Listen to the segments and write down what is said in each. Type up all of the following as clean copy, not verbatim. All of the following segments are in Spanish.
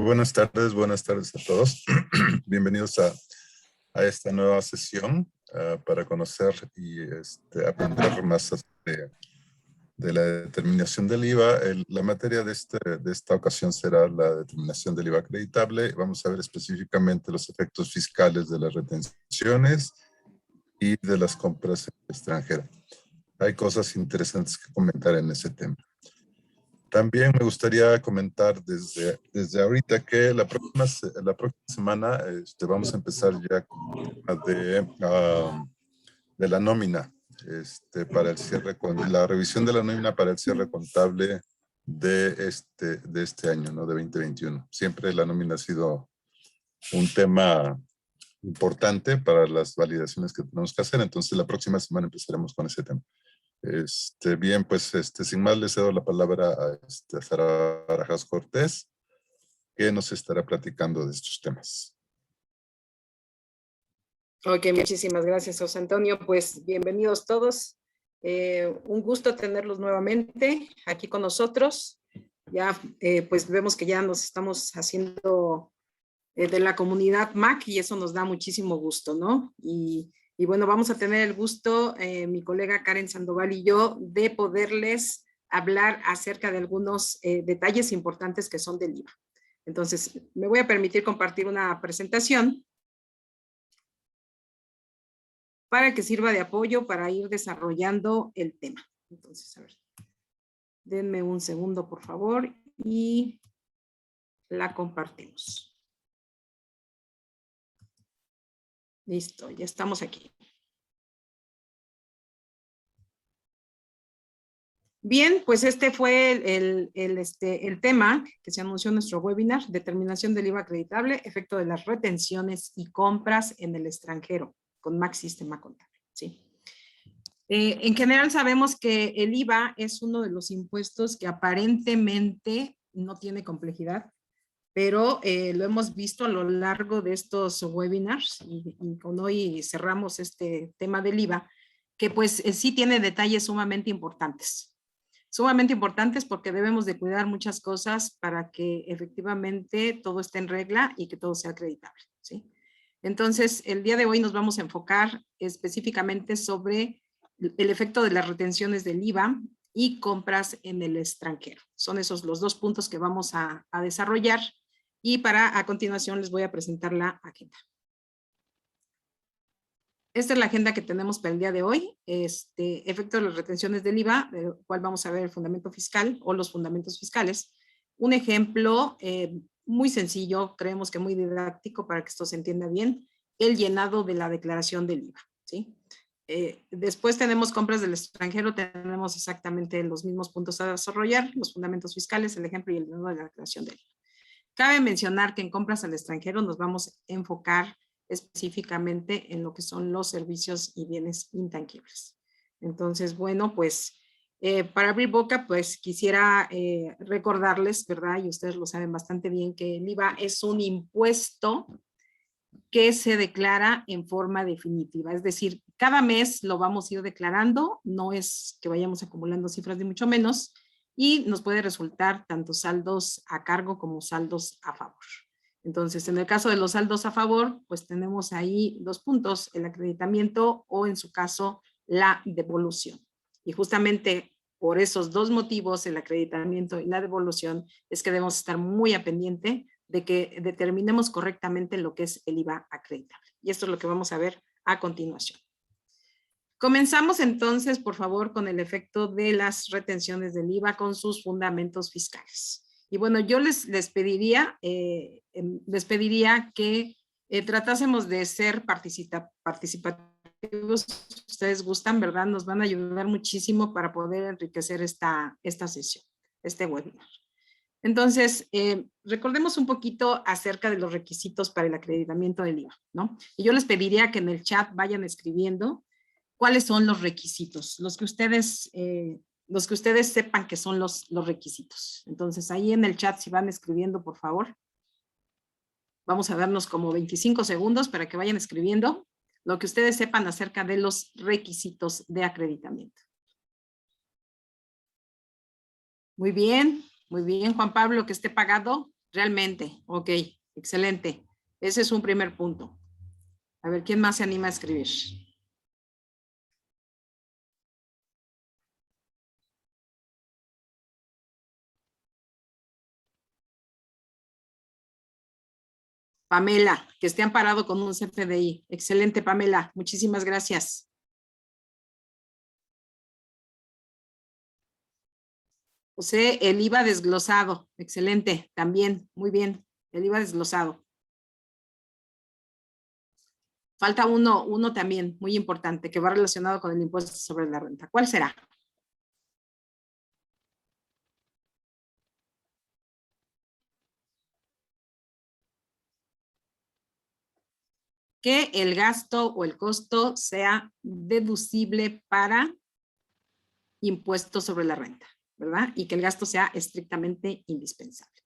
Buenas tardes a todos. Bienvenidos a esta nueva sesión para conocer y aprender más de la determinación del IVA. La materia de esta ocasión será la determinación del IVA acreditable. Vamos a ver específicamente los efectos fiscales de las retenciones y de las compras en el extranjero. Hay cosas interesantes que comentar en ese tema. También me gustaría comentar desde ahorita que la próxima semana vamos a empezar ya con el tema de la nómina para el cierre, con la revisión de la nómina para el cierre contable de este año, ¿no? De 2021. Siempre la nómina ha sido un tema importante para las validaciones que tenemos que hacer, entonces la próxima semana empezaremos con ese tema. Bien, pues sin más le cedo la palabra a Sara Barajas Cortés, que nos estará platicando de estos temas. Ok, muchísimas gracias, José Antonio. Pues bienvenidos todos. Un gusto tenerlos nuevamente aquí con nosotros. Ya, pues vemos que ya nos estamos haciendo de la comunidad MAC y eso nos da muchísimo gusto, ¿no? Y bueno, vamos a tener el gusto, mi colega Karen Sandoval y yo, de poderles hablar acerca de algunos detalles importantes que son del IVA. Entonces, me voy a permitir compartir una presentación para que sirva de apoyo para ir desarrollando el tema. Entonces, a ver, denme un segundo, por favor, y la compartimos. Listo, ya estamos aquí. Bien, pues este fue el tema que se anunció en nuestro webinar, determinación del IVA acreditable, efecto de las retenciones y compras en el extranjero, con MAC Sistema Contable, ¿sí? En general sabemos que el IVA es uno de los impuestos que aparentemente no tiene complejidad, pero lo hemos visto a lo largo de estos webinars y con hoy cerramos este tema del IVA, que pues sí tiene detalles sumamente importantes porque debemos de cuidar muchas cosas para que efectivamente todo esté en regla y que todo sea acreditable, ¿sí? Entonces, el día de hoy nos vamos a enfocar específicamente sobre el efecto de las retenciones del IVA y compras en el extranjero. Son esos los dos puntos que vamos a desarrollar y a continuación les voy a presentar la agenda. Esta es la agenda que tenemos para el día de hoy. Efecto de las retenciones del IVA, del cual vamos a ver el fundamento fiscal o los fundamentos fiscales. Un ejemplo muy sencillo, creemos que muy didáctico para que esto se entienda bien, el llenado de la declaración del IVA, ¿sí? Después tenemos compras del extranjero, tenemos exactamente los mismos puntos a desarrollar, los fundamentos fiscales, el ejemplo y el llenado de la declaración del IVA. Cabe mencionar que en compras al extranjero nos vamos a enfocar específicamente en lo que son los servicios y bienes intangibles. Entonces, bueno, pues para abrir boca, pues quisiera recordarles, ¿verdad? Y ustedes lo saben bastante bien, que el IVA es un impuesto que se declara en forma definitiva. Es decir, cada mes lo vamos a ir declarando, no es que vayamos acumulando cifras ni mucho menos, y nos puede resultar tanto saldos a cargo como saldos a favor. Entonces, en el caso de los saldos a favor, pues tenemos ahí dos puntos, el acreditamiento o en su caso la devolución. Y justamente por esos dos motivos, el acreditamiento y la devolución, es que debemos estar muy a pendiente de que determinemos correctamente lo que es el IVA acreditable. Y esto es lo que vamos a ver a continuación. Comenzamos entonces, por favor, con el efecto de las retenciones del IVA con sus fundamentos fiscales. Y bueno, yo les pediría que tratásemos de ser participativos. Si ustedes gustan, ¿verdad? Nos van a ayudar muchísimo para poder enriquecer esta sesión, este webinar. Entonces, recordemos un poquito acerca de los requisitos para el acreditamiento del IVA, ¿no? Y yo les pediría que en el chat vayan escribiendo cuáles son los requisitos, los que ustedes sepan que son los requisitos. Entonces, ahí en el chat, si van escribiendo, por favor, vamos a darnos como 25 segundos para que vayan escribiendo lo que ustedes sepan acerca de los requisitos de acreditamiento. Muy bien, Juan Pablo, que esté pagado Realmente, ok, excelente. Ese es un primer punto. A ver, ¿quién más se anima a escribir? Pamela, que esté amparado con un CFDI. Excelente, Pamela. Muchísimas gracias. José, el IVA desglosado. Excelente, también. Muy bien. El IVA desglosado. Falta uno también, muy importante, que va relacionado con el impuesto sobre la renta. ¿Cuál será? Que el gasto o el costo sea deducible para impuestos sobre la renta, ¿verdad? Y que el gasto sea estrictamente indispensable.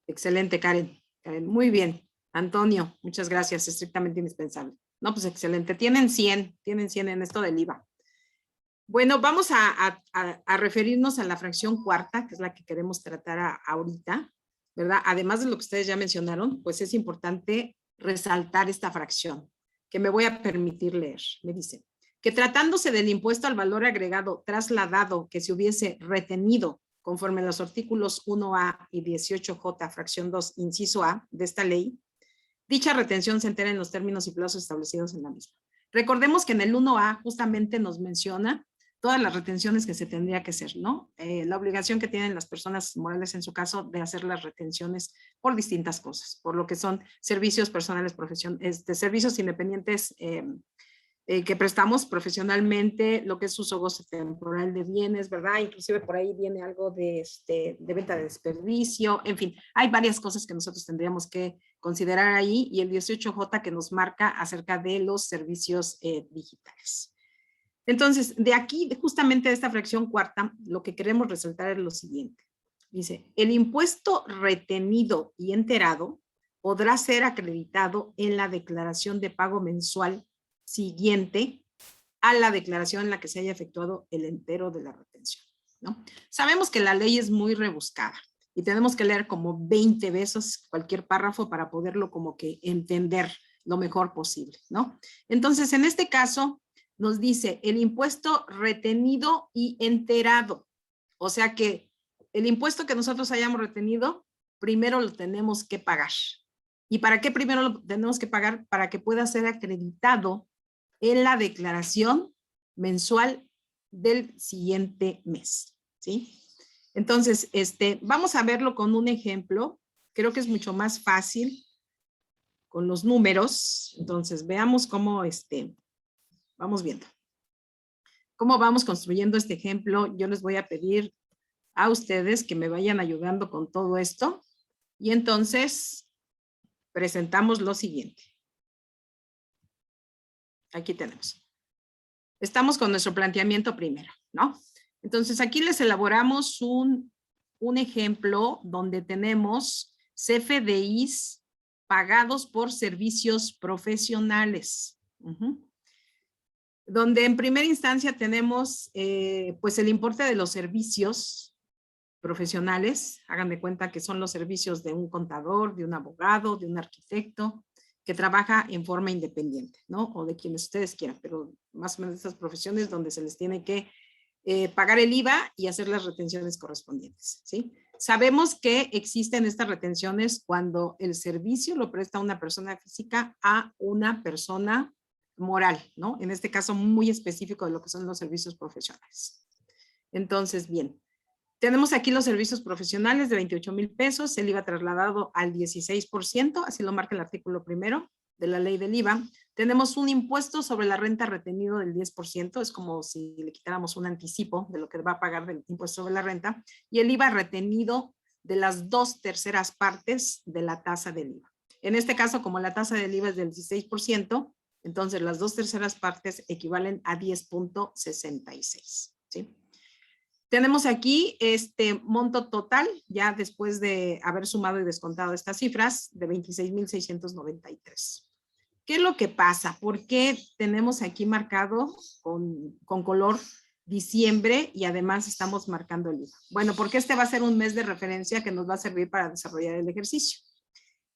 Excelente, Karen. Karen, muy bien. Antonio, muchas gracias. Estrictamente indispensable. No, pues excelente. Tienen 100 en esto del IVA. Bueno, vamos a referirnos a la fracción cuarta, que es la que queremos tratar ahorita, ¿verdad? Además de lo que ustedes ya mencionaron, pues es importante resaltar esta fracción, que me voy a permitir leer. Me dice que tratándose del impuesto al valor agregado trasladado que se hubiese retenido conforme a los artículos 1A y 18J, fracción 2, inciso A de esta ley, dicha retención se entera en los términos y plazos establecidos en la misma. Recordemos que en el 1A justamente nos menciona todas las retenciones que se tendría que hacer, ¿no? La obligación que tienen las personas morales en su caso de hacer las retenciones por distintas cosas, por lo que son servicios personales, servicios independientes que prestamos profesionalmente, lo que es uso goce temporal de bienes, ¿verdad? Inclusive por ahí viene algo de venta de desperdicio, en fin, hay varias cosas que nosotros tendríamos que considerar ahí y el 18J que nos marca acerca de los servicios digitales. Entonces, de aquí, justamente de esta fracción cuarta, lo que queremos resaltar es lo siguiente. Dice, el impuesto retenido y enterado podrá ser acreditado en la declaración de pago mensual siguiente a la declaración en la que se haya efectuado el entero de la retención, ¿no? Sabemos que la ley es muy rebuscada y tenemos que leer como 20 veces cualquier párrafo para poderlo como que entender lo mejor posible, ¿no? Entonces, en este caso, nos dice el impuesto retenido y enterado. O sea que el impuesto que nosotros hayamos retenido, primero lo tenemos que pagar. ¿Y para qué primero lo tenemos que pagar? Para que pueda ser acreditado en la declaración mensual del siguiente mes, ¿sí? Entonces, vamos a verlo con un ejemplo. Creo que es mucho más fácil con los números. Entonces, veamos cómo, vamos viendo. ¿Cómo vamos construyendo este ejemplo? Yo les voy a pedir a ustedes que me vayan ayudando con todo esto. Y entonces, presentamos lo siguiente. Aquí tenemos. Estamos con nuestro planteamiento primero, ¿no? Entonces, aquí les elaboramos un ejemplo donde tenemos CFDIs pagados por servicios profesionales. Donde en primera instancia tenemos pues el importe de los servicios profesionales. Hagan de cuenta que son los servicios de un contador, de un abogado, de un arquitecto, que trabaja en forma independiente, ¿no? O de quienes ustedes quieran, pero más o menos estas profesiones donde se les tiene que pagar el IVA y hacer las retenciones correspondientes, ¿sí? Sabemos que existen estas retenciones cuando el servicio lo presta una persona física a una persona moral, ¿no? En este caso muy específico de lo que son los servicios profesionales. Entonces, bien, tenemos aquí los servicios profesionales de 28,000 pesos, el IVA trasladado al 16%, así lo marca el artículo primero de la ley del IVA. Tenemos un impuesto sobre la renta retenido del 10%, es como si le quitáramos un anticipo de lo que va a pagar del impuesto sobre la renta, y el IVA retenido de las 2/3 partes de la tasa del IVA. En este caso, como la tasa del IVA es del 16%, entonces las 2/3 partes equivalen a 10.66, ¿sí? Tenemos aquí este monto total, ya después de haber sumado y descontado estas cifras, de 26,693. ¿Qué es lo que pasa? ¿Por qué tenemos aquí marcado con color diciembre y además estamos marcando el IVA. Bueno, porque este va a ser un mes de referencia que nos va a servir para desarrollar el ejercicio.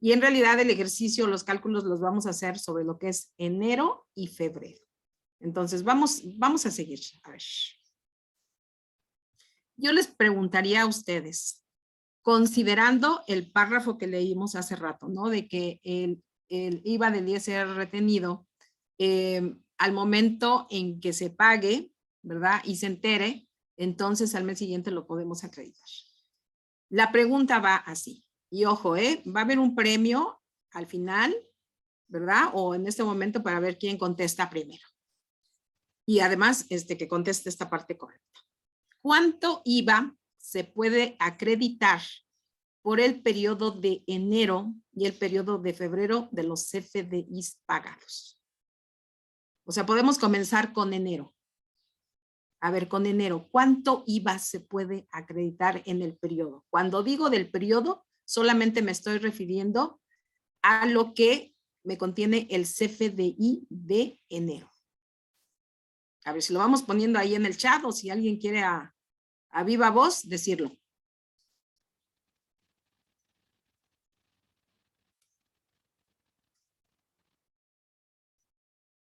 Y en realidad el ejercicio, los cálculos los vamos a hacer sobre lo que es enero y febrero. Entonces vamos a seguir. A ver. Yo les preguntaría a ustedes, considerando el párrafo que leímos hace rato, ¿no? De que el IVA del ISR retenido, al momento en que se pague, ¿verdad? Y se entere, entonces al mes siguiente lo podemos acreditar. La pregunta va así. Y ojo, va a haber un premio al final, ¿verdad? O en este momento para ver quién contesta primero. Y además, que conteste esta parte correcta. ¿Cuánto IVA se puede acreditar por el periodo de enero y el periodo de febrero de los CFDIs pagados? O sea, podemos comenzar con enero. A ver, con enero, ¿cuánto IVA se puede acreditar en el periodo? Cuando digo del periodo, solamente me estoy refiriendo a lo que me contiene el CFDI de enero. A ver si lo vamos poniendo ahí en el chat o si alguien quiere a viva voz decirlo.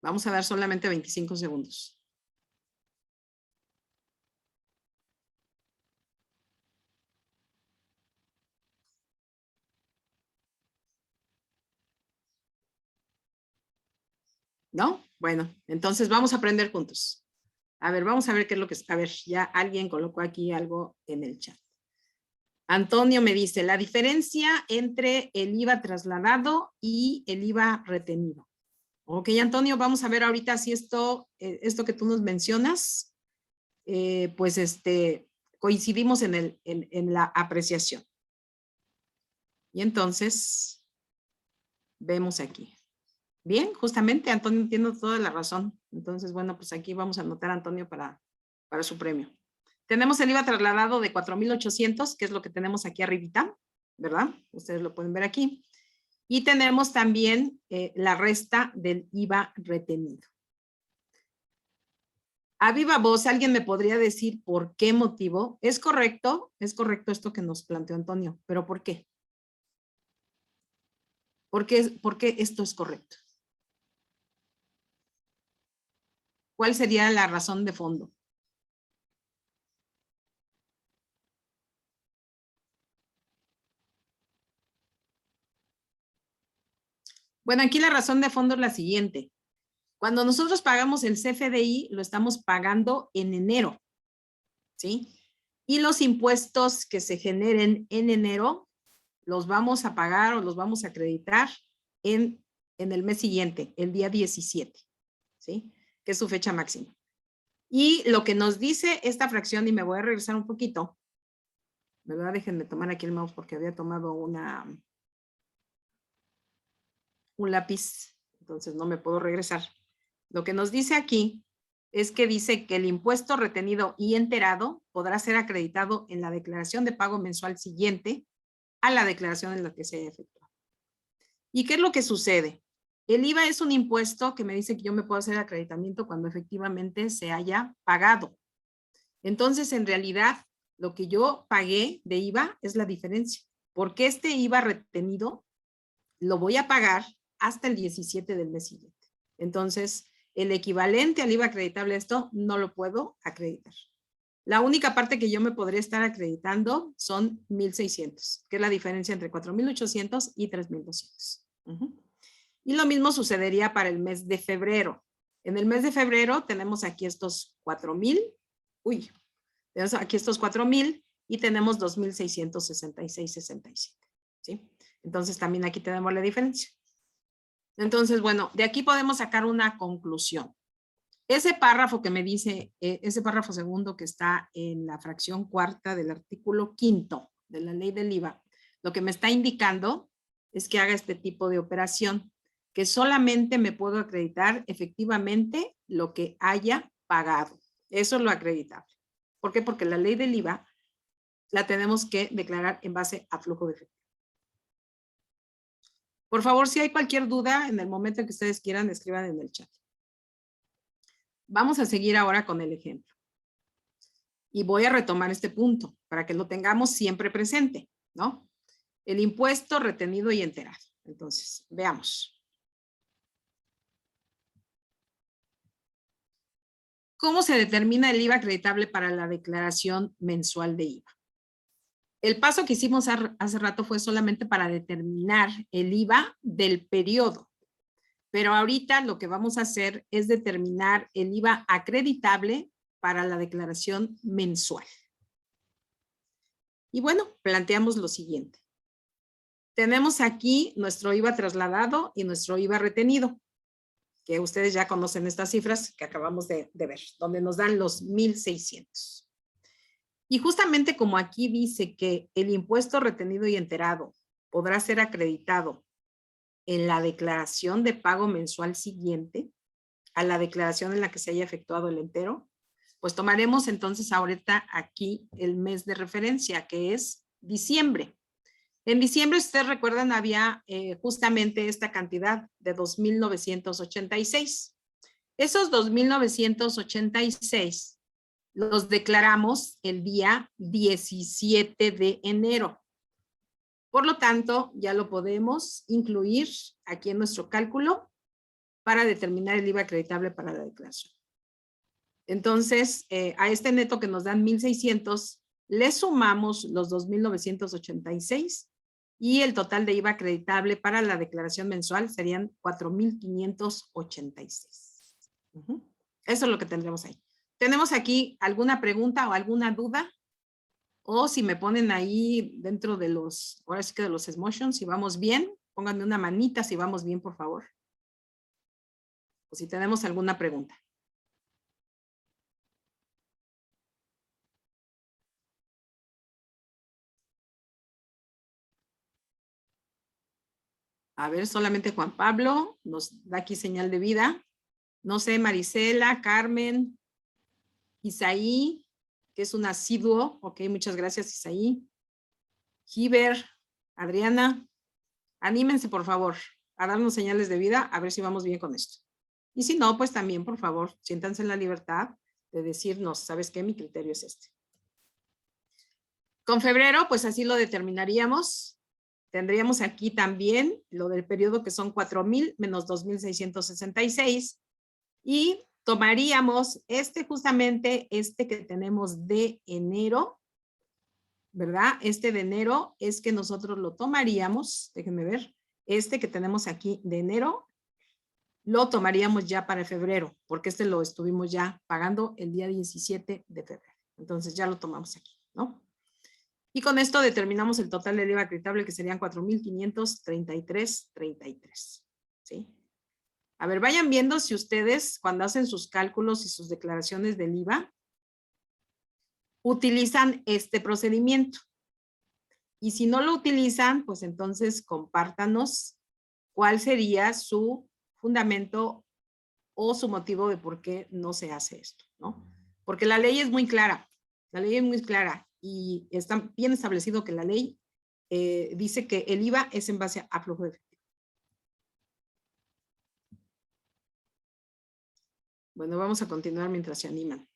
Vamos a dar solamente 25 segundos. ¿No? Bueno, entonces vamos a aprender juntos. A ver, vamos a ver qué es lo que es. A ver, ya alguien colocó aquí algo en el chat. Antonio me dice, la diferencia entre el IVA trasladado y el IVA retenido. Ok, Antonio, vamos a ver ahorita si esto que tú nos mencionas, pues coincidimos en la apreciación. Y entonces, vemos aquí. Bien, justamente, Antonio, tiene toda la razón. Entonces, bueno, pues aquí vamos a anotar a Antonio para su premio. Tenemos el IVA trasladado de 4,800, que es lo que tenemos aquí arribita, ¿verdad? Ustedes lo pueden ver aquí. Y tenemos también la resta del IVA retenido. A viva voz, ¿alguien me podría decir por qué motivo? Es correcto esto que nos planteó Antonio, pero ¿por qué? ¿Por qué esto es correcto? ¿Cuál sería la razón de fondo? Bueno, aquí la razón de fondo es la siguiente. Cuando nosotros pagamos el CFDI, lo estamos pagando en enero, ¿sí? Y los impuestos que se generen en enero, los vamos a pagar o los vamos a acreditar en el mes siguiente, el día 17, ¿sí? Que es su fecha máxima. Y lo que nos dice esta fracción, y me voy a regresar un poquito, ¿verdad? Déjenme tomar aquí el mouse porque había tomado un lápiz, entonces no me puedo regresar. Lo que nos dice aquí es que dice que el impuesto retenido y enterado podrá ser acreditado en la declaración de pago mensual siguiente a la declaración en la que se haya efectuado. ¿Y qué es lo que sucede? El IVA es un impuesto que me dice que yo me puedo hacer acreditamiento cuando efectivamente se haya pagado. Entonces, en realidad, lo que yo pagué de IVA es la diferencia, porque este IVA retenido lo voy a pagar hasta el 17 del mes siguiente. Entonces, el equivalente al IVA acreditable a esto no lo puedo acreditar. La única parte que yo me podría estar acreditando son 1,600, que es la diferencia entre 4,800 y 3,200. Y lo mismo sucedería para el mes de febrero. En el mes de febrero tenemos aquí estos 4,000. Tenemos aquí estos 4,000 y tenemos 2,666.67. ¿Sí? Entonces también aquí tenemos la diferencia. Entonces, bueno, de aquí podemos sacar una conclusión. Ese párrafo que me dice, ese párrafo segundo que está en la fracción cuarta del artículo 5º de la ley del IVA, lo que me está indicando es que haga este tipo de operación, que solamente me puedo acreditar efectivamente lo que haya pagado. Eso es lo acreditable. ¿Por qué? Porque la ley del IVA la tenemos que declarar en base a flujo de efectivo. Por favor, si hay cualquier duda, en el momento en que ustedes quieran, escriban en el chat. Vamos a seguir ahora con el ejemplo. Y voy a retomar este punto para que lo tengamos siempre presente, ¿no? El impuesto retenido y enterado. Entonces, veamos. ¿Cómo se determina el IVA acreditable para la declaración mensual de IVA? El paso que hicimos hace rato fue solamente para determinar el IVA del periodo. Pero ahorita lo que vamos a hacer es determinar el IVA acreditable para la declaración mensual. Y bueno, planteamos lo siguiente. Tenemos aquí nuestro IVA trasladado y nuestro IVA retenido, que ustedes ya conocen estas cifras que acabamos de ver, donde nos dan los 1,600. Y justamente como aquí dice que el impuesto retenido y enterado podrá ser acreditado en la declaración de pago mensual siguiente a la declaración en la que se haya efectuado el entero, pues tomaremos entonces ahorita aquí el mes de referencia, que es diciembre. En diciembre, ustedes recuerdan, había justamente esta cantidad de 2,986. Esos 2,986 los declaramos el día 17 de enero. Por lo tanto, ya lo podemos incluir aquí en nuestro cálculo para determinar el IVA acreditable para la declaración. Entonces, a este neto que nos dan 1,600, le sumamos los 2,986 y el total de IVA acreditable para la declaración mensual serían 4,586. Eso es lo que tendremos ahí. ¿Tenemos aquí alguna pregunta o alguna duda? O si me ponen ahí dentro de los, ahora sí que de los emotions, si vamos bien, pónganme una manita si vamos bien, por favor. O si tenemos alguna pregunta. A ver, solamente Juan Pablo nos da aquí señal de vida. No sé, Marisela, Carmen, Isaí, que es un asiduo. Ok, muchas gracias, Isaí. Giver, Adriana, anímense, por favor, a darnos señales de vida, a ver si vamos bien con esto. Y si no, pues también, por favor, siéntanse en la libertad de decirnos, ¿sabes qué? Mi criterio es este. Con febrero, pues así lo determinaríamos. Tendríamos aquí también lo del periodo que son 4,000 menos 2,666 y tomaríamos justamente este que tenemos de enero, ¿verdad? Este de enero es que nosotros lo tomaríamos, déjenme ver, este que tenemos aquí de enero, lo tomaríamos ya para febrero, porque este lo estuvimos ya pagando el día 17 de febrero. Entonces ya lo tomamos aquí, ¿no? Y con esto determinamos el total del IVA acreditable, que serían 4,533.33. ¿Sí? A ver, vayan viendo si ustedes, cuando hacen sus cálculos y sus declaraciones del IVA, utilizan este procedimiento. Y si no lo utilizan, pues entonces compártanos cuál sería su fundamento o su motivo de por qué no se hace esto, ¿no? Porque la ley es muy clara. La ley es muy clara. Y está bien establecido que la ley dice que el IVA es en base a flujo de efectivo. Bueno, vamos a continuar mientras se animan.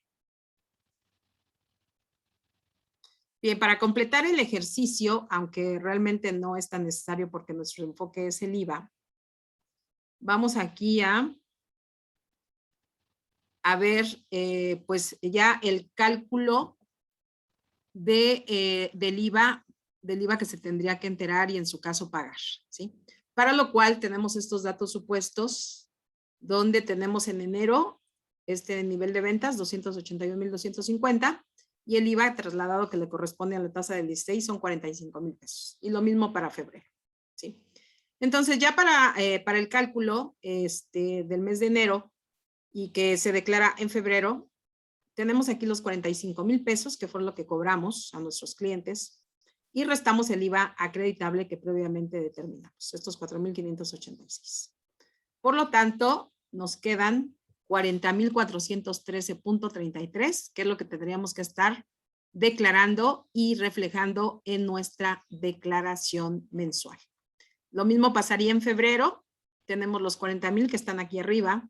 Bien, para completar el ejercicio, aunque realmente no es tan necesario porque nuestro enfoque es el IVA, vamos aquí a ver, pues ya el cálculo del IVA que se tendría que enterar y en su caso pagar, ¿sí? Para lo cual tenemos estos datos supuestos donde tenemos en enero este nivel de ventas 281,250 y el IVA trasladado que le corresponde a la tasa del 16 son 45,000 pesos y lo mismo para febrero, ¿sí? Entonces ya para el cálculo del mes de enero y que se declara en febrero, tenemos aquí los 45,000 pesos, que fue lo que cobramos a nuestros clientes, y restamos el IVA acreditable que previamente determinamos, estos 4,586. Por lo tanto, nos quedan 40,413.33, que es lo que tendríamos que estar declarando y reflejando en nuestra declaración mensual. Lo mismo pasaría en febrero, tenemos los 40,000 que están aquí arriba,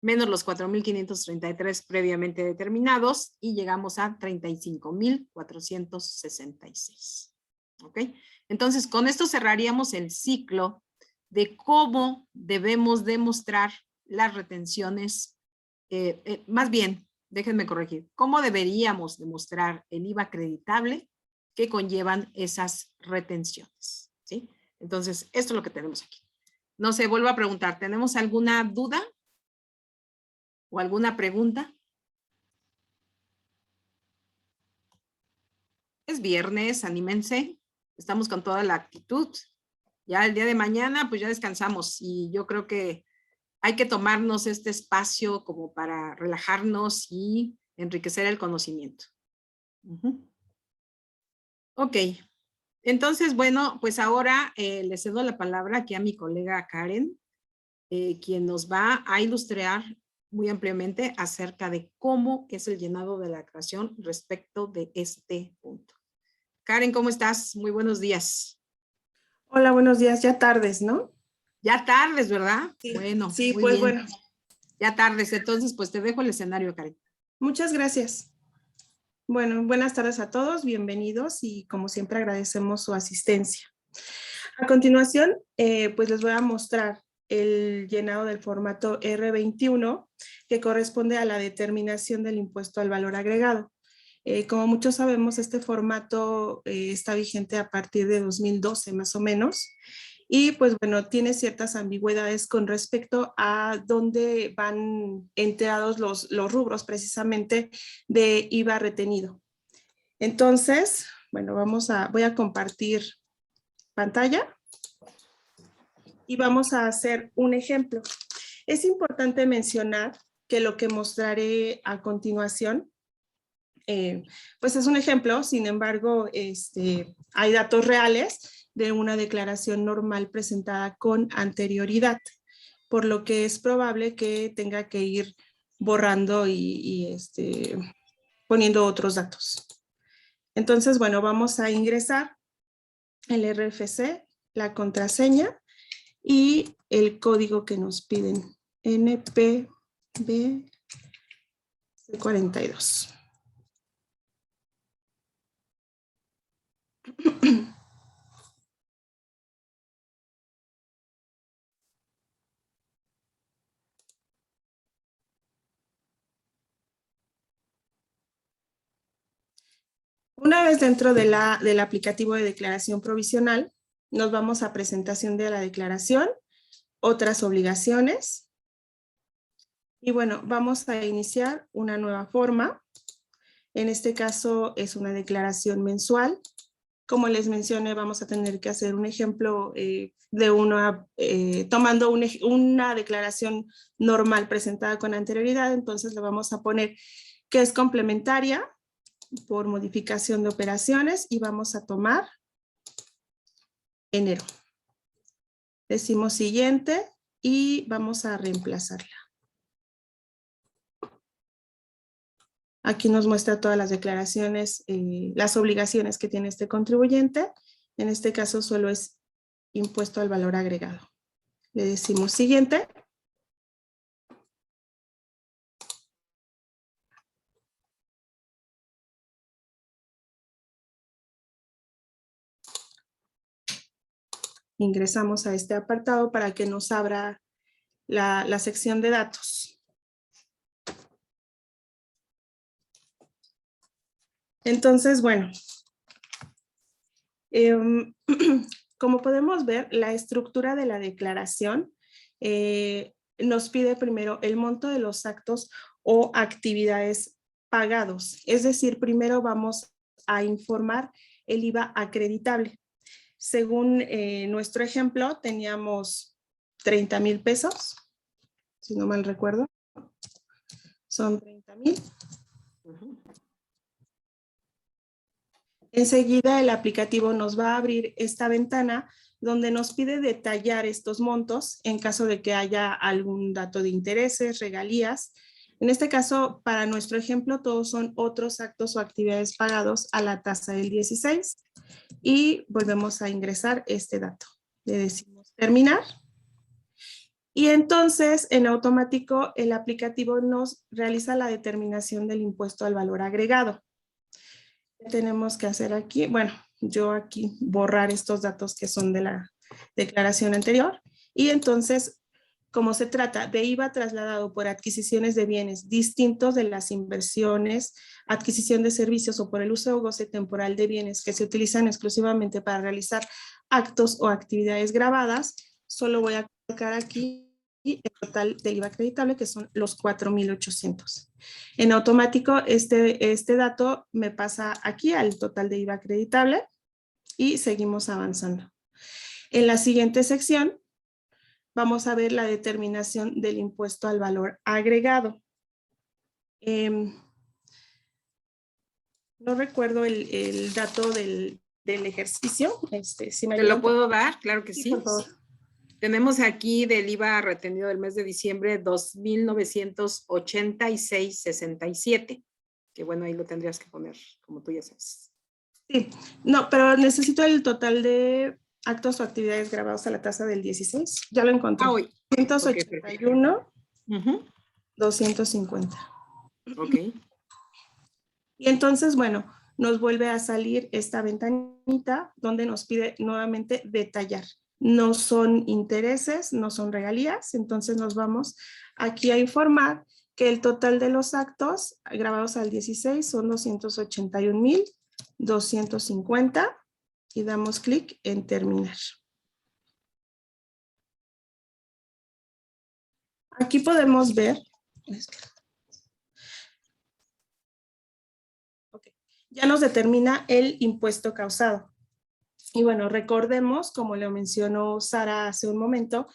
menos los 4,533 previamente determinados y llegamos a 35,466. ¿Ok? Entonces, con esto cerraríamos el ciclo de cómo debemos demostrar las retenciones, más bien, déjenme corregir, cómo deberíamos demostrar el IVA acreditable que conllevan esas retenciones. ¿Sí? Entonces, esto es lo que tenemos aquí. No sé, vuelvo a preguntar, ¿tenemos alguna duda o alguna pregunta? Es viernes, anímense, estamos con toda la actitud. Ya el día de mañana, pues ya descansamos y yo creo que hay que tomarnos este espacio como para relajarnos y enriquecer el conocimiento. Ok, entonces, bueno, pues ahora le cedo la palabra aquí a mi colega Karen, quien nos va a ilustrar muy ampliamente acerca de cómo es el llenado de la declaración respecto de este punto. Karen, ¿cómo estás? Muy buenos días. Hola, buenos días, ya tardes, ¿no? Ya tardes, ¿verdad? Sí, Bueno, sí, muy pues bien. bueno. Ya tardes, entonces pues te dejo el escenario, Karen. Muchas gracias. Bueno, buenas tardes a todos, bienvenidos y como siempre agradecemos su asistencia. A continuación, pues les voy a mostrar el llenado del formato R21 que corresponde a la determinación del impuesto al valor agregado. Como muchos sabemos, este formato está vigente a partir de 2012 más o menos. Y pues bueno, tiene ciertas ambigüedades con respecto a dónde van enterados los rubros precisamente de IVA retenido. Entonces, bueno, voy a compartir pantalla y vamos a hacer un ejemplo. Es importante mencionar que lo que mostraré a continuación pues es un ejemplo, sin embargo, hay datos reales de una declaración normal presentada con anterioridad, por lo que es probable que tenga que ir borrando y poniendo otros datos. Entonces, bueno, vamos a ingresar el RFC, la contraseña y el código que nos piden, NPB42. Una vez dentro del aplicativo de declaración provisional, nos vamos a presentación de la declaración, otras obligaciones. Y bueno, vamos a iniciar una nueva forma. En este caso es una declaración mensual. Como les mencioné, vamos a tener que hacer un ejemplo tomando una declaración normal presentada con anterioridad. Entonces le vamos a poner que es complementaria por modificación de operaciones y vamos a tomar enero. Decimos siguiente y vamos a reemplazarla. Aquí nos muestra todas las declaraciones, las obligaciones que tiene este contribuyente. En este caso solo es impuesto al valor agregado. Le decimos siguiente. Ingresamos a este apartado para que nos abra la sección de datos. Entonces, bueno, como podemos ver, la estructura de la declaración nos pide primero el monto de los actos o actividades pagados. Es decir, primero vamos a informar el IVA acreditable. Según nuestro ejemplo, teníamos 30,000 pesos, si no mal recuerdo. Son 30,000. Enseguida el aplicativo nos va a abrir esta ventana donde nos pide detallar estos montos en caso de que haya algún dato de intereses, regalías. En este caso, para nuestro ejemplo, todos son otros actos o actividades pagados a la tasa del 16 y volvemos a ingresar este dato. Le decimos terminar Y entonces, en automático, el aplicativo nos realiza la determinación del impuesto al valor agregado. ¿Qué tenemos que hacer aquí? Bueno, yo aquí borrar estos datos que son de la declaración anterior. Y entonces, como se trata de IVA trasladado por adquisiciones de bienes distintos de las inversiones, adquisición de servicios o por el uso o goce temporal de bienes que se utilizan exclusivamente para realizar actos o actividades grabadas, solo voy a colocar aquí el total del IVA acreditable, que son los 4,800. En automático, este dato me pasa aquí al total de IVA acreditable y seguimos avanzando. En la siguiente sección, vamos a ver la determinación del impuesto al valor agregado. No recuerdo el dato del ejercicio. Si me ¿Te lo ayudan, puedo dar? Claro que sí. por favor. Tenemos aquí del IVA retenido del mes de diciembre 2,986.67. Que bueno, ahí lo tendrías que poner, como tú ya sabes. Sí, no, pero necesito el total de actos o actividades grabados a la tasa del 16. Ya lo encontré. Ah, hoy. 181, Okay, 250. ok. Y entonces, bueno, nos vuelve a salir esta ventanita donde nos pide nuevamente detallar. No son intereses, no son regalías, entonces nos vamos aquí a informar que el total de los actos grabados al 16 son 281,250 y damos clic en terminar. Aquí podemos ver, ya nos determina el impuesto causado. Y bueno, recordemos, como lo mencionó Sara hace un momento,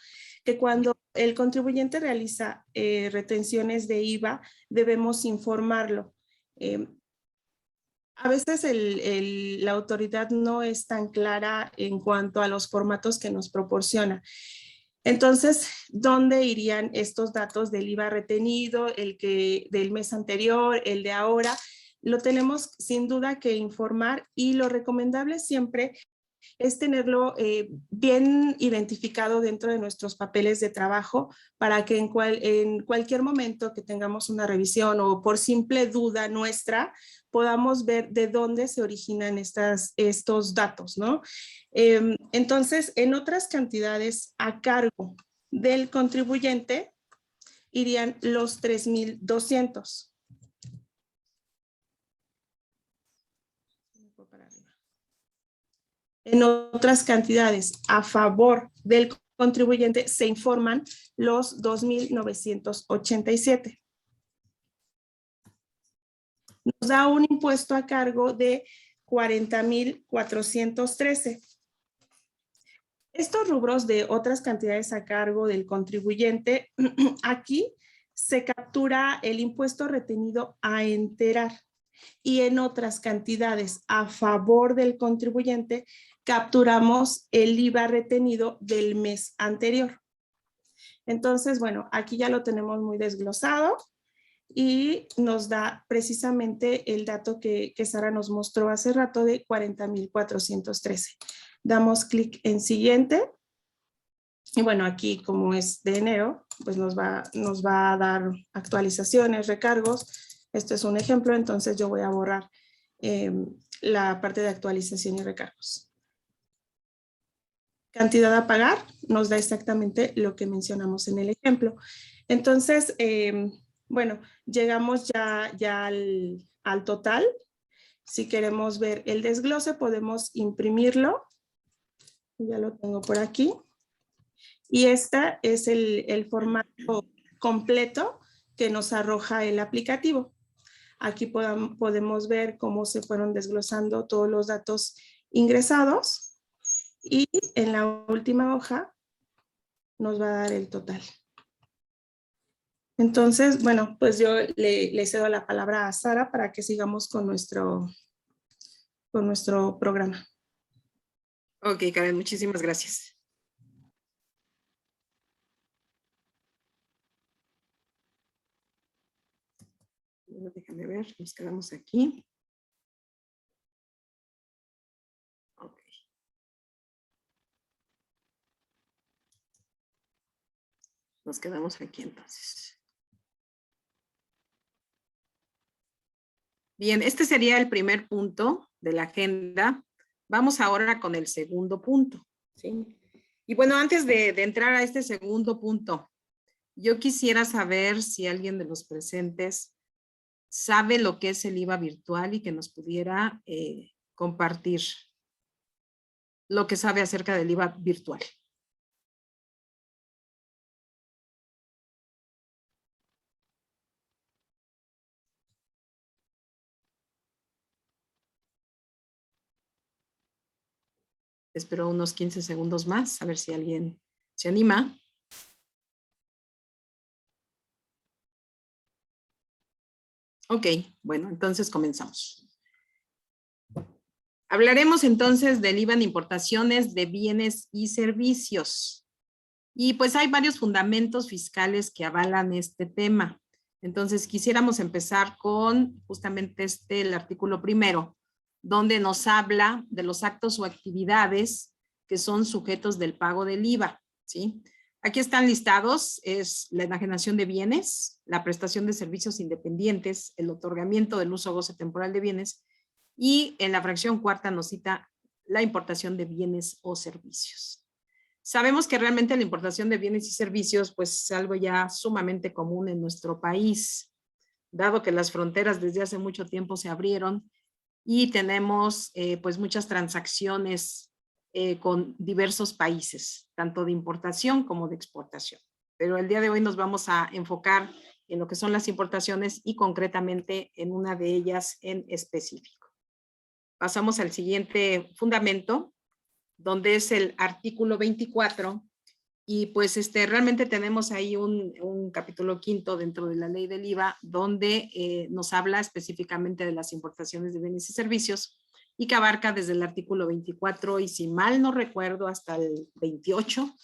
que cuando el contribuyente realiza retenciones de IVA, debemos informarlo. A veces la autoridad no es tan clara en cuanto a los formatos que nos proporciona. Entonces, ¿dónde irían estos datos del IVA retenido, el que del mes anterior, el de ahora? Lo tenemos sin duda que informar y lo recomendable siempre es tenerlo bien identificado dentro de nuestros papeles de trabajo para que en cualquier momento que tengamos una revisión o por simple duda nuestra, podamos ver de dónde se originan estos datos, ¿no? Entonces, en otras cantidades a cargo del contribuyente irían los 3,200. En otras cantidades a favor del contribuyente se informan los 2,987. Nos da un impuesto a cargo de 40,413. Estos rubros de otras cantidades a cargo del contribuyente, aquí se captura el impuesto retenido a enterar y en otras cantidades a favor del contribuyente capturamos el IVA retenido del mes anterior. Entonces, bueno, aquí ya lo tenemos muy desglosado y nos da precisamente el dato que Sara nos mostró hace rato de 40,413. Damos clic en siguiente. Y bueno, aquí como es de enero, pues nos va a dar actualizaciones, recargos. Este es un ejemplo, entonces yo voy a borrar la parte de actualización y recargos. Cantidad a pagar nos da exactamente lo que mencionamos en el ejemplo. Entonces, bueno, llegamos ya al total. Si queremos ver el desglose, podemos imprimirlo. Ya lo tengo por aquí. Y este es el formato completo que nos arroja el aplicativo. Aquí podemos ver cómo se fueron desglosando todos los datos ingresados y en la última hoja nos va a dar el total. Entonces, bueno, pues yo le cedo la palabra a Sara para que sigamos con nuestro programa. Ok, Karen, muchísimas gracias. Déjame ver, nos quedamos aquí. Nos quedamos aquí entonces. Bien, este sería el primer punto de la agenda. Vamos ahora con el segundo punto, ¿sí? Y bueno, antes de entrar a este segundo punto, yo quisiera saber si alguien de los presentes sabe lo que es el IVA virtual y que nos pudiera compartir lo que sabe acerca del IVA virtual. Espero unos 15 segundos más, a ver si alguien se anima. Ok, bueno, entonces comenzamos. Hablaremos entonces del IVA en importaciones de bienes y servicios. Y pues hay varios fundamentos fiscales que avalan este tema. Entonces quisiéramos empezar con justamente el artículo primero, donde nos habla de los actos o actividades que son sujetos del pago del IVA, ¿sí? Aquí están listados, es la enajenación de bienes, la prestación de servicios independientes, el otorgamiento del uso o goce temporal de bienes, y en la fracción cuarta nos cita la importación de bienes o servicios. Sabemos que realmente la importación de bienes y servicios pues es algo ya sumamente común en nuestro país, dado que las fronteras desde hace mucho tiempo se abrieron y tenemos pues muchas transacciones con diversos países, tanto de importación como de exportación. Pero el día de hoy nos vamos a enfocar en lo que son las importaciones y concretamente en una de ellas en específico. Pasamos al siguiente fundamento, donde es el artículo 24, y pues realmente tenemos ahí un capítulo quinto dentro de la ley del IVA, donde nos habla específicamente de las importaciones de bienes y servicios, y que abarca desde el artículo 24, y si mal no recuerdo, hasta el 28,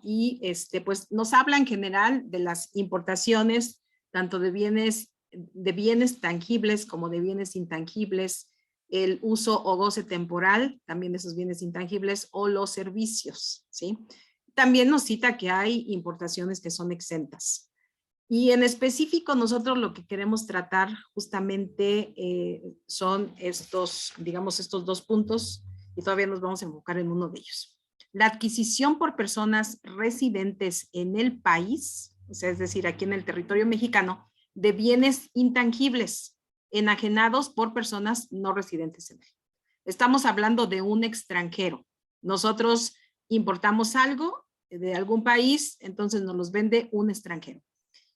y pues nos habla en general de las importaciones, tanto de bienes tangibles como de bienes intangibles, el uso o goce temporal, también de esos bienes intangibles, o los servicios, ¿sí? También nos cita que hay importaciones que son exentas. Y en específico, nosotros lo que queremos tratar justamente son estos, digamos, estos dos puntos, y todavía nos vamos a enfocar en uno de ellos. La adquisición por personas residentes en el país, o sea, es decir, aquí en el territorio mexicano, de bienes intangibles enajenados por personas no residentes en él. Estamos hablando de un extranjero. Nosotros importamos algo de algún país, entonces nos los vende un extranjero.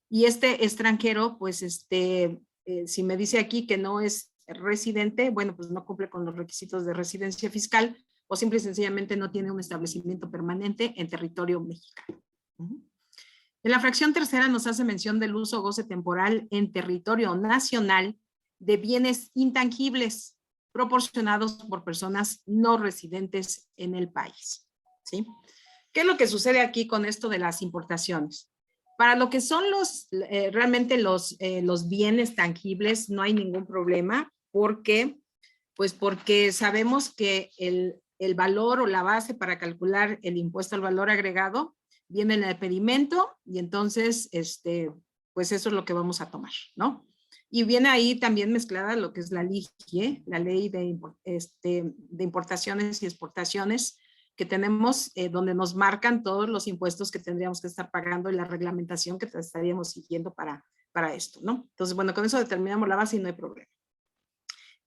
Y este extranjero, pues si me dice aquí que no es residente, bueno, pues no cumple con los requisitos de residencia fiscal o simple y sencillamente no tiene un establecimiento permanente en territorio mexicano. En la fracción tercera nos hace mención del uso o goce temporal en territorio nacional de bienes intangibles proporcionados por personas no residentes en el país, ¿sí? ¿Qué es lo que sucede aquí con esto de las importaciones? Para lo que son realmente los bienes tangibles no hay ningún problema porque sabemos que el valor o la base para calcular el impuesto al valor agregado viene en el pedimento y entonces pues eso es lo que vamos a tomar, ¿no? Y viene ahí también mezclada lo que es la LIGIE, la ley de importaciones y exportaciones, que tenemos donde nos marcan todos los impuestos que tendríamos que estar pagando y la reglamentación que estaríamos siguiendo para esto, ¿no? Entonces, bueno, con eso determinamos la base y no hay problema.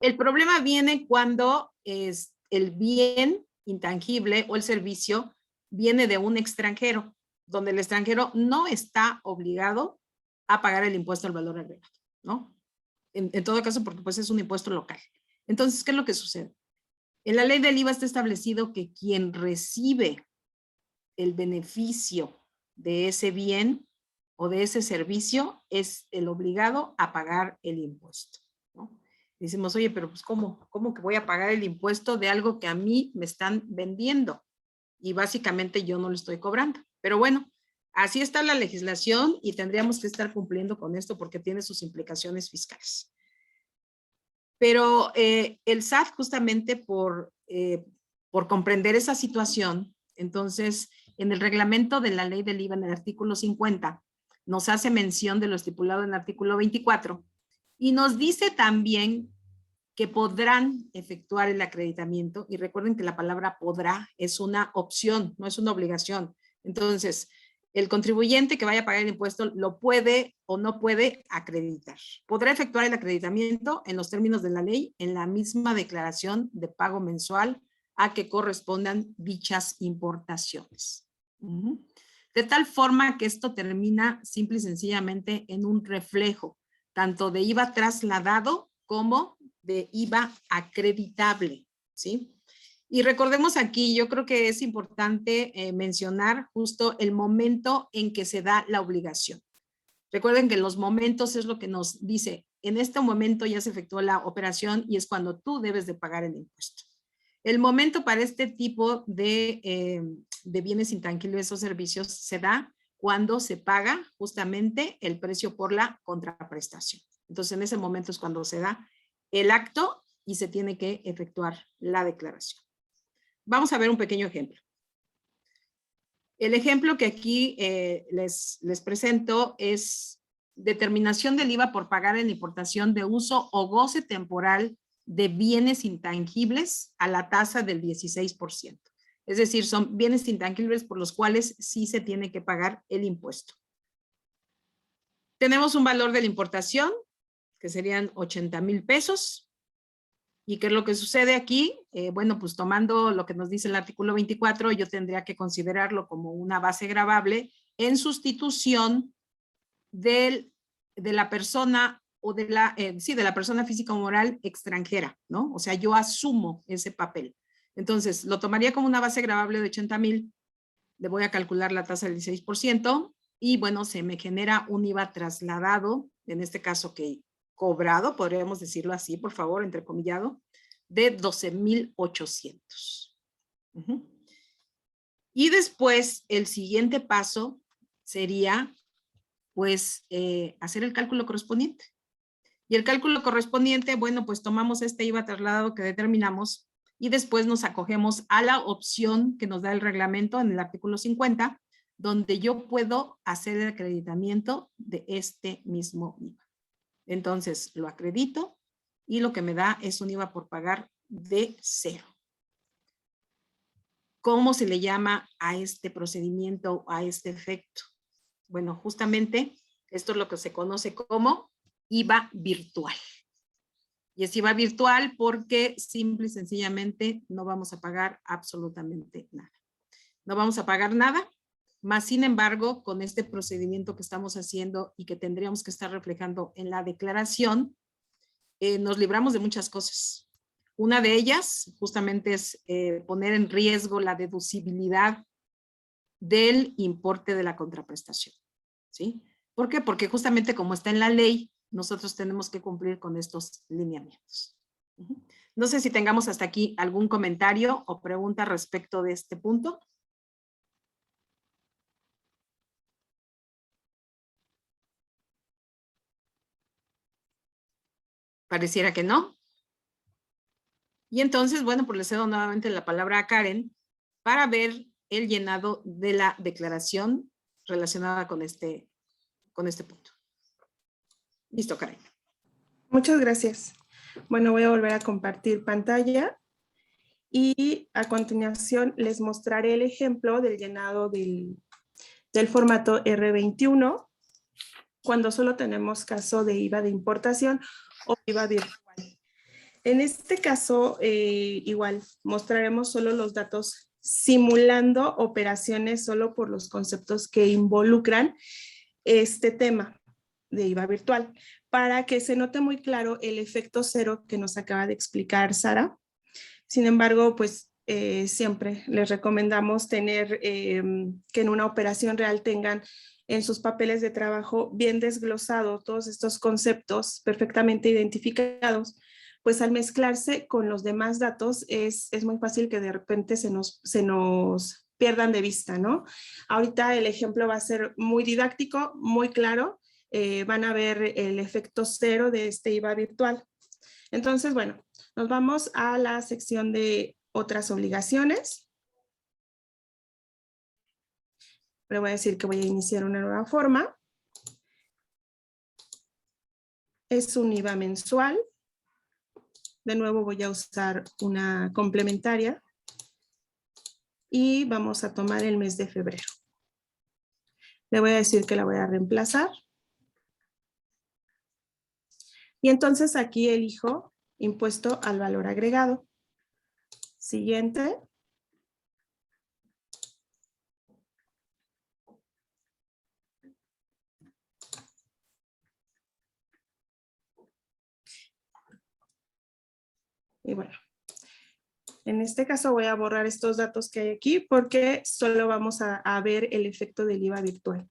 El problema viene cuando el bien intangible o el servicio viene de un extranjero, donde el extranjero no está obligado a pagar el impuesto al valor agregado, ¿no? En todo caso, porque pues es un impuesto local. Entonces, ¿qué es lo que sucede? En la ley del IVA está establecido que quien recibe el beneficio de ese bien o de ese servicio es el obligado a pagar el impuesto, ¿no? Decimos, oye, pero pues ¿cómo que voy a pagar el impuesto de algo que a mí me están vendiendo? Y básicamente yo no lo estoy cobrando. Pero bueno, así está la legislación y tendríamos que estar cumpliendo con esto porque tiene sus implicaciones fiscales. Pero el SAT justamente por comprender esa situación, entonces en el reglamento de la ley del IVA en el artículo 50 nos hace mención de lo estipulado en el artículo 24 y nos dice también que podrán efectuar el acreditamiento, y recuerden que la palabra podrá es una opción, no es una obligación. Entonces, el contribuyente que vaya a pagar el impuesto lo puede o no puede acreditar. Podrá efectuar el acreditamiento en los términos de la ley en la misma declaración de pago mensual a que correspondan dichas importaciones. De tal forma que esto termina simple y sencillamente en un reflejo, tanto de IVA trasladado como de IVA acreditable, ¿sí? Y recordemos aquí, yo creo que es importante mencionar justo el momento en que se da la obligación. Recuerden que los momentos es lo que nos dice, en este momento ya se efectuó la operación y es cuando tú debes de pagar el impuesto. El momento para este tipo de bienes intangibles o servicios se da cuando se paga justamente el precio por la contraprestación. Entonces, en ese momento es cuando se da el acto y se tiene que efectuar la declaración. Vamos a ver un pequeño ejemplo. El ejemplo que aquí les presento es determinación del IVA por pagar en importación de uso o goce temporal de bienes intangibles a la tasa del 16%. Es decir, son bienes intangibles por los cuales sí se tiene que pagar el impuesto. Tenemos un valor de la importación, que serían 80,000 pesos. ¿Y qué es lo que sucede aquí? Bueno, pues tomando lo que nos dice el artículo 24, yo tendría que considerarlo como una base gravable en sustitución de la persona o de la persona física o moral extranjera, ¿no? O sea, yo asumo ese papel. Entonces, lo tomaría como una base gravable de 80,000, le voy a calcular la tasa del 16% y bueno, se me genera un IVA trasladado, en este caso que cobrado, podríamos decirlo así, por favor, entrecomillado, de 12,800. Y después, el siguiente paso sería, pues, hacer el cálculo correspondiente. Y el cálculo correspondiente, bueno, pues tomamos este IVA trasladado que determinamos y después nos acogemos a la opción que nos da el reglamento en el artículo 50, donde yo puedo hacer el acreditamiento de este mismo IVA. Entonces, lo acredito y lo que me da es un IVA por pagar de 0. ¿Cómo se le llama a este procedimiento, a este efecto? Bueno, justamente esto es lo que se conoce como IVA virtual. Y es IVA virtual porque simple y sencillamente no vamos a pagar absolutamente nada. No vamos a pagar nada, más sin embargo, con este procedimiento que estamos haciendo y que tendríamos que estar reflejando en la declaración, nos libramos de muchas cosas. Una de ellas justamente es poner en riesgo la deducibilidad del importe de la contraprestación, ¿sí? ¿Por qué? Porque justamente como está en la ley, nosotros tenemos que cumplir con estos lineamientos. No sé si tengamos hasta aquí algún comentario o pregunta respecto de este punto. Pareciera que no. Y entonces, bueno, pues le cedo nuevamente la palabra a Karen para ver el llenado de la declaración relacionada con este punto. Listo, Karen. Muchas gracias. Bueno, voy a volver a compartir pantalla y a continuación les mostraré el ejemplo del llenado del formato R21 cuando solo tenemos caso de IVA de importación o IVA virtual. En este caso, igual, mostraremos solo los datos simulando operaciones solo por los conceptos que involucran este tema de IVA virtual, para que se note muy claro el efecto cero que nos acaba de explicar Sara. Sin embargo, pues siempre les recomendamos tener que en una operación real tengan en sus papeles de trabajo bien desglosados todos estos conceptos perfectamente identificados, pues al mezclarse con los demás datos es muy fácil que de repente se nos pierdan de vista, ¿no? Ahorita el ejemplo va a ser muy didáctico, muy claro, van a ver el efecto cero de este IVA virtual. Entonces, bueno, nos vamos a la sección de otras obligaciones. Le voy a decir que voy a iniciar una nueva forma. Es un IVA mensual. De nuevo voy a usar una complementaria. Y vamos a tomar el mes de febrero. Le voy a decir que la voy a reemplazar. Y entonces aquí elijo impuesto al valor agregado. Siguiente. Y bueno, en este caso voy a borrar estos datos que hay aquí porque solo vamos a ver el efecto del IVA virtual.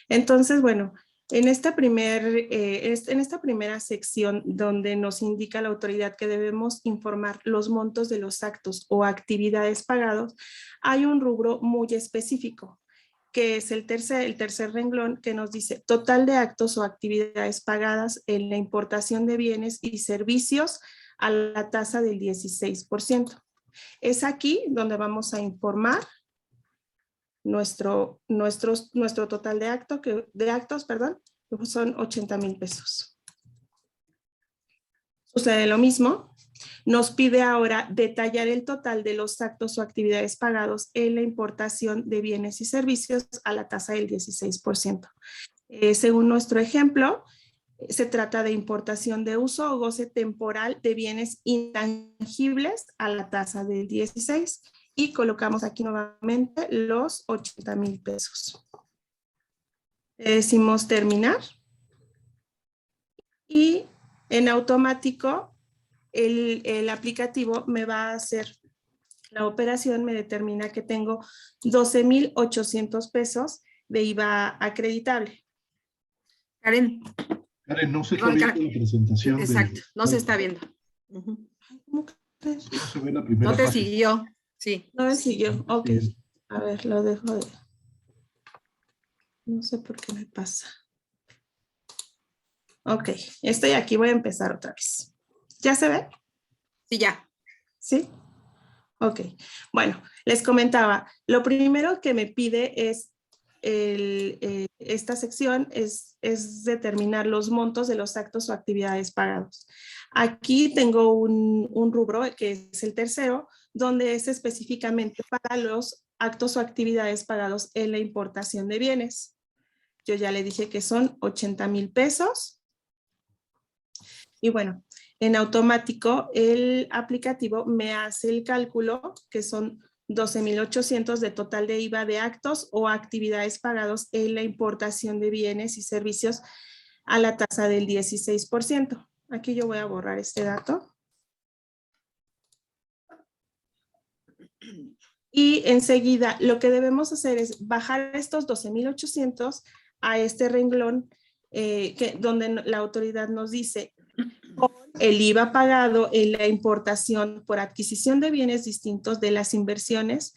Entonces, bueno, en esta primera sección donde nos indica la autoridad que debemos informar los montos de los actos o actividades pagados, hay un rubro muy específico, que es el tercer renglón, que nos dice total de actos o actividades pagadas en la importación de bienes y servicios a la tasa del 16%. Es aquí donde vamos a informar nuestro total de actos, que son 80,000 pesos. Sucede lo mismo. Nos pide ahora detallar el total de los actos o actividades pagados en la importación de bienes y servicios a la tasa del 16%. Según nuestro ejemplo, se trata de importación de uso o goce temporal de bienes intangibles a la tasa del 16% y colocamos aquí nuevamente los 80,000 pesos. Le decimos terminar y en automático el aplicativo me va a hacer la operación, me determina que tengo 12,800 pesos de IVA acreditable. Karen. Karen, no se está viendo la presentación. Exacto, no se está viendo. ¿Cómo crees? No se ve la primera No te página. siguió, sí. No me siguió, ok. Sí. A ver, lo dejo de... No sé por qué me pasa. Ok, estoy aquí, voy a empezar otra vez. ¿Ya se ve? Sí, ya. ¿Sí? Ok, bueno, les comentaba, lo primero que me pide es, esta sección es determinar los montos de los actos o actividades pagados. Aquí tengo un rubro que es el tercero, donde es específicamente para los actos o actividades pagados en la importación de bienes. Yo ya le dije que son 80,000 pesos. Y bueno, en automático el aplicativo me hace el cálculo, que son 12,800 de total de IVA de actos o actividades pagados en la importación de bienes y servicios a la tasa del 16%. Aquí yo voy a borrar este dato. Y enseguida lo que debemos hacer es bajar estos 12,800 a este renglón donde la autoridad nos dice con el IVA pagado en la importación por adquisición de bienes distintos de las inversiones,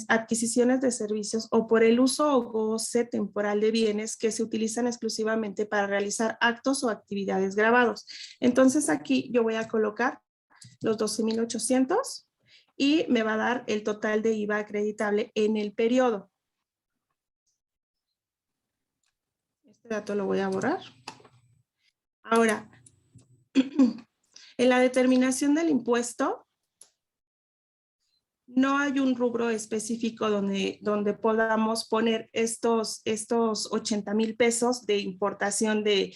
adquisiciones de servicios o por el uso o goce temporal de bienes que se utilizan exclusivamente para realizar actos o actividades grabados. Entonces aquí yo voy a colocar los 12,800 y me va a dar el total de IVA acreditable en el periodo. Este dato lo voy a borrar. Ahora, en la determinación del impuesto, no hay un rubro específico donde podamos poner estos 80,000 pesos de importación de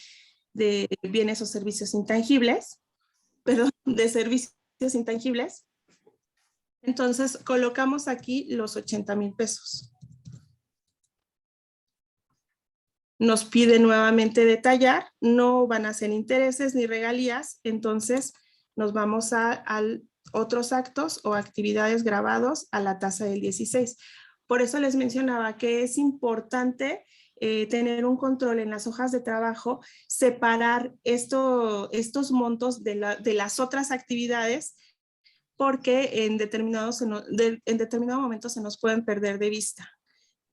bienes o servicios intangibles, perdón, de servicios intangibles. Entonces, colocamos aquí los 80,000 pesos. Nos pide nuevamente detallar, no van a ser intereses ni regalías, entonces nos vamos a otros actos o actividades grabados a la tasa del 16%. Por eso les mencionaba que es importante tener un control en las hojas de trabajo, separar estos montos de las otras actividades, porque en determinado momento se nos pueden perder de vista.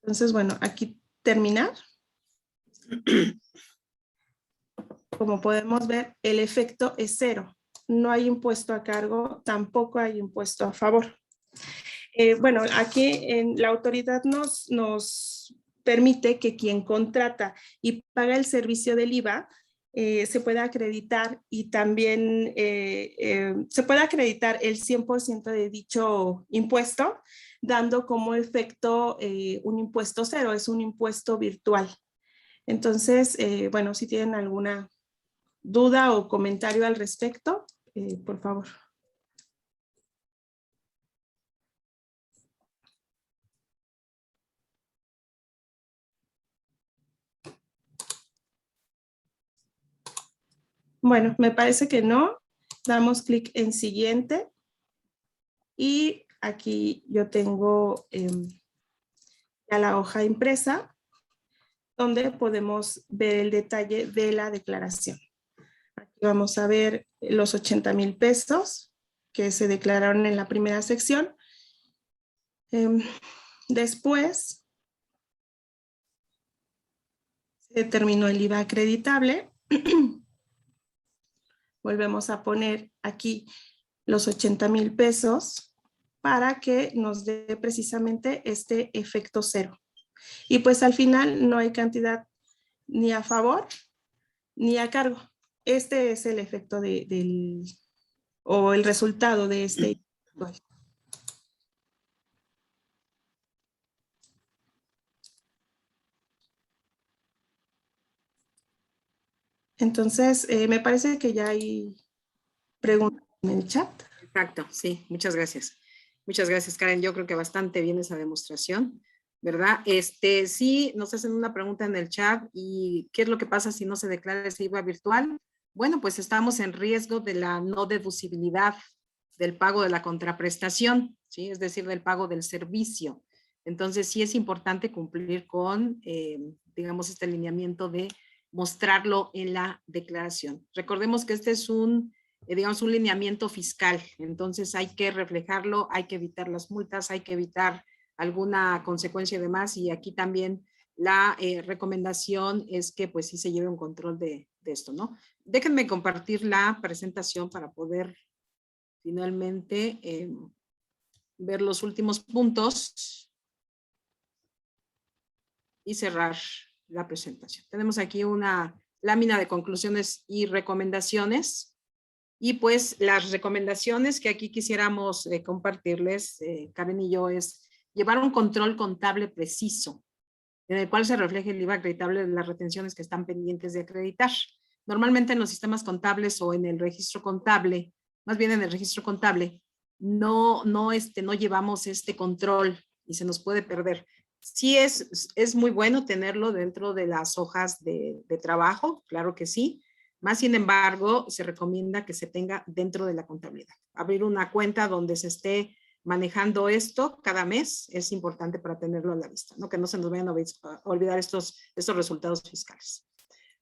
Entonces, bueno, aquí terminar. Como podemos ver, el efecto es cero. No hay impuesto a cargo, tampoco hay impuesto a favor. Bueno, aquí en la autoridad nos permite que quien contrata y paga el servicio del IVA se pueda acreditar y también se puede acreditar el 100% de dicho impuesto, dando como efecto un impuesto cero, es un impuesto virtual. Entonces, bueno, si tienen alguna duda o comentario al respecto, por favor. Bueno, me parece que no. Damos clic en siguiente. Y aquí yo tengo ya la hoja impresa, donde podemos ver el detalle de la declaración. Aquí vamos a ver los 80,000 pesos que se declararon en la primera sección. Después se determinó el IVA acreditable. Volvemos a poner aquí los 80,000 pesos para que nos dé precisamente este efecto cero. Y pues al final no hay cantidad ni a favor ni a cargo. Este es el efecto o el resultado de este. Entonces, me parece que ya hay preguntas en el chat. Exacto, sí, muchas gracias. Muchas gracias, Karen. Yo creo que bastante bien esa demostración, ¿verdad? Sí, nos hacen una pregunta en el chat y ¿qué es lo que pasa si no se declara ese IVA virtual? Bueno, pues estamos en riesgo de la no deducibilidad del pago de la contraprestación, ¿sí? Es decir, del pago del servicio. Entonces, sí es importante cumplir con, digamos, este lineamiento de mostrarlo en la declaración. Recordemos que este es digamos, un lineamiento fiscal. Entonces hay que reflejarlo, hay que evitar las multas, hay que evitar alguna consecuencia de más. Y aquí también la recomendación es que pues sí se lleve un control de esto, ¿no? Déjenme compartir la presentación para poder finalmente ver los últimos puntos y cerrar la presentación. Tenemos aquí una lámina de conclusiones y recomendaciones. Y pues las recomendaciones que aquí quisiéramos compartirles, Karen y yo, es llevar un control contable preciso, en el cual se refleje el IVA acreditable de las retenciones que están pendientes de acreditar. Normalmente en los sistemas contables o en el registro contable, más bien en el registro contable, no llevamos este control y se nos puede perder. Sí es muy bueno tenerlo dentro de las hojas de trabajo, claro que sí. Más sin embargo, se recomienda que se tenga dentro de la contabilidad. Abrir una cuenta donde se esté manejando esto cada mes es importante para tenerlo a la vista, ¿no? Que no se nos vayan a olvidar estos resultados fiscales.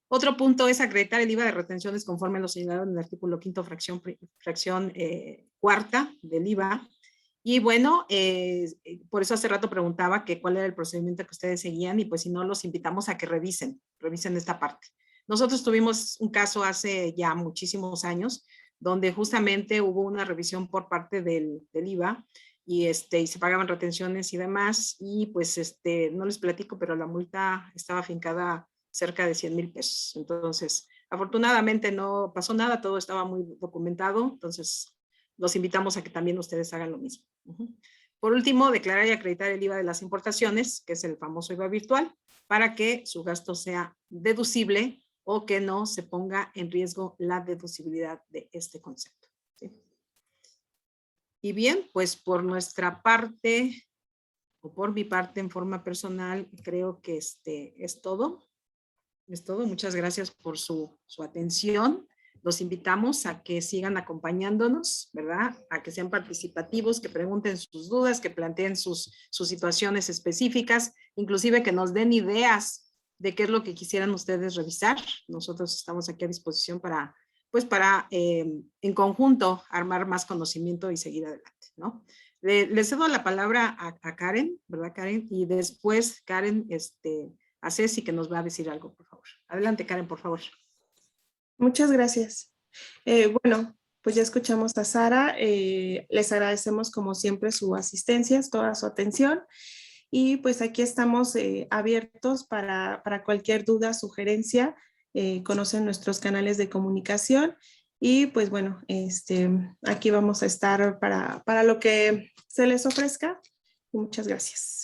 Otro punto es acreditar el IVA de retenciones conforme lo señalado en el artículo 5º, fracción cuarta del IVA. Y bueno, por eso hace rato preguntaba que cuál era el procedimiento que ustedes seguían y pues si no, los invitamos a que revisen esta parte. Nosotros tuvimos un caso hace ya muchísimos años donde justamente hubo una revisión por parte del IVA y se pagaban retenciones y demás y pues no les platico, pero la multa estaba afincada cerca de 100,000 pesos. Entonces, afortunadamente no pasó nada, todo estaba muy documentado, entonces los invitamos a que también ustedes hagan lo mismo. Por último, declarar y acreditar el IVA de las importaciones, que es el famoso IVA virtual, para que su gasto sea deducible o que no se ponga en riesgo la deducibilidad de este concepto. ¿Sí? Y bien, pues por nuestra parte, o por mi parte en forma personal, creo que es todo. Es todo. Muchas gracias por su atención. Los invitamos a que sigan acompañándonos, ¿verdad? A que sean participativos, que pregunten sus dudas, que planteen sus situaciones específicas, inclusive que nos den ideas de qué es lo que quisieran ustedes revisar. Nosotros estamos aquí a disposición para en conjunto armar más conocimiento y seguir adelante, ¿no? Le cedo la palabra a Karen, ¿verdad, Karen? Y después, Karen, a Ceci que nos va a decir algo, por favor. Adelante, Karen, por favor. Muchas gracias. Bueno, pues ya escuchamos a Sara. Les agradecemos como siempre su asistencia, toda su atención. Y pues aquí estamos abiertos para cualquier duda, sugerencia. Conocen nuestros canales de comunicación. Y pues bueno, aquí vamos a estar para lo que se les ofrezca. Muchas gracias.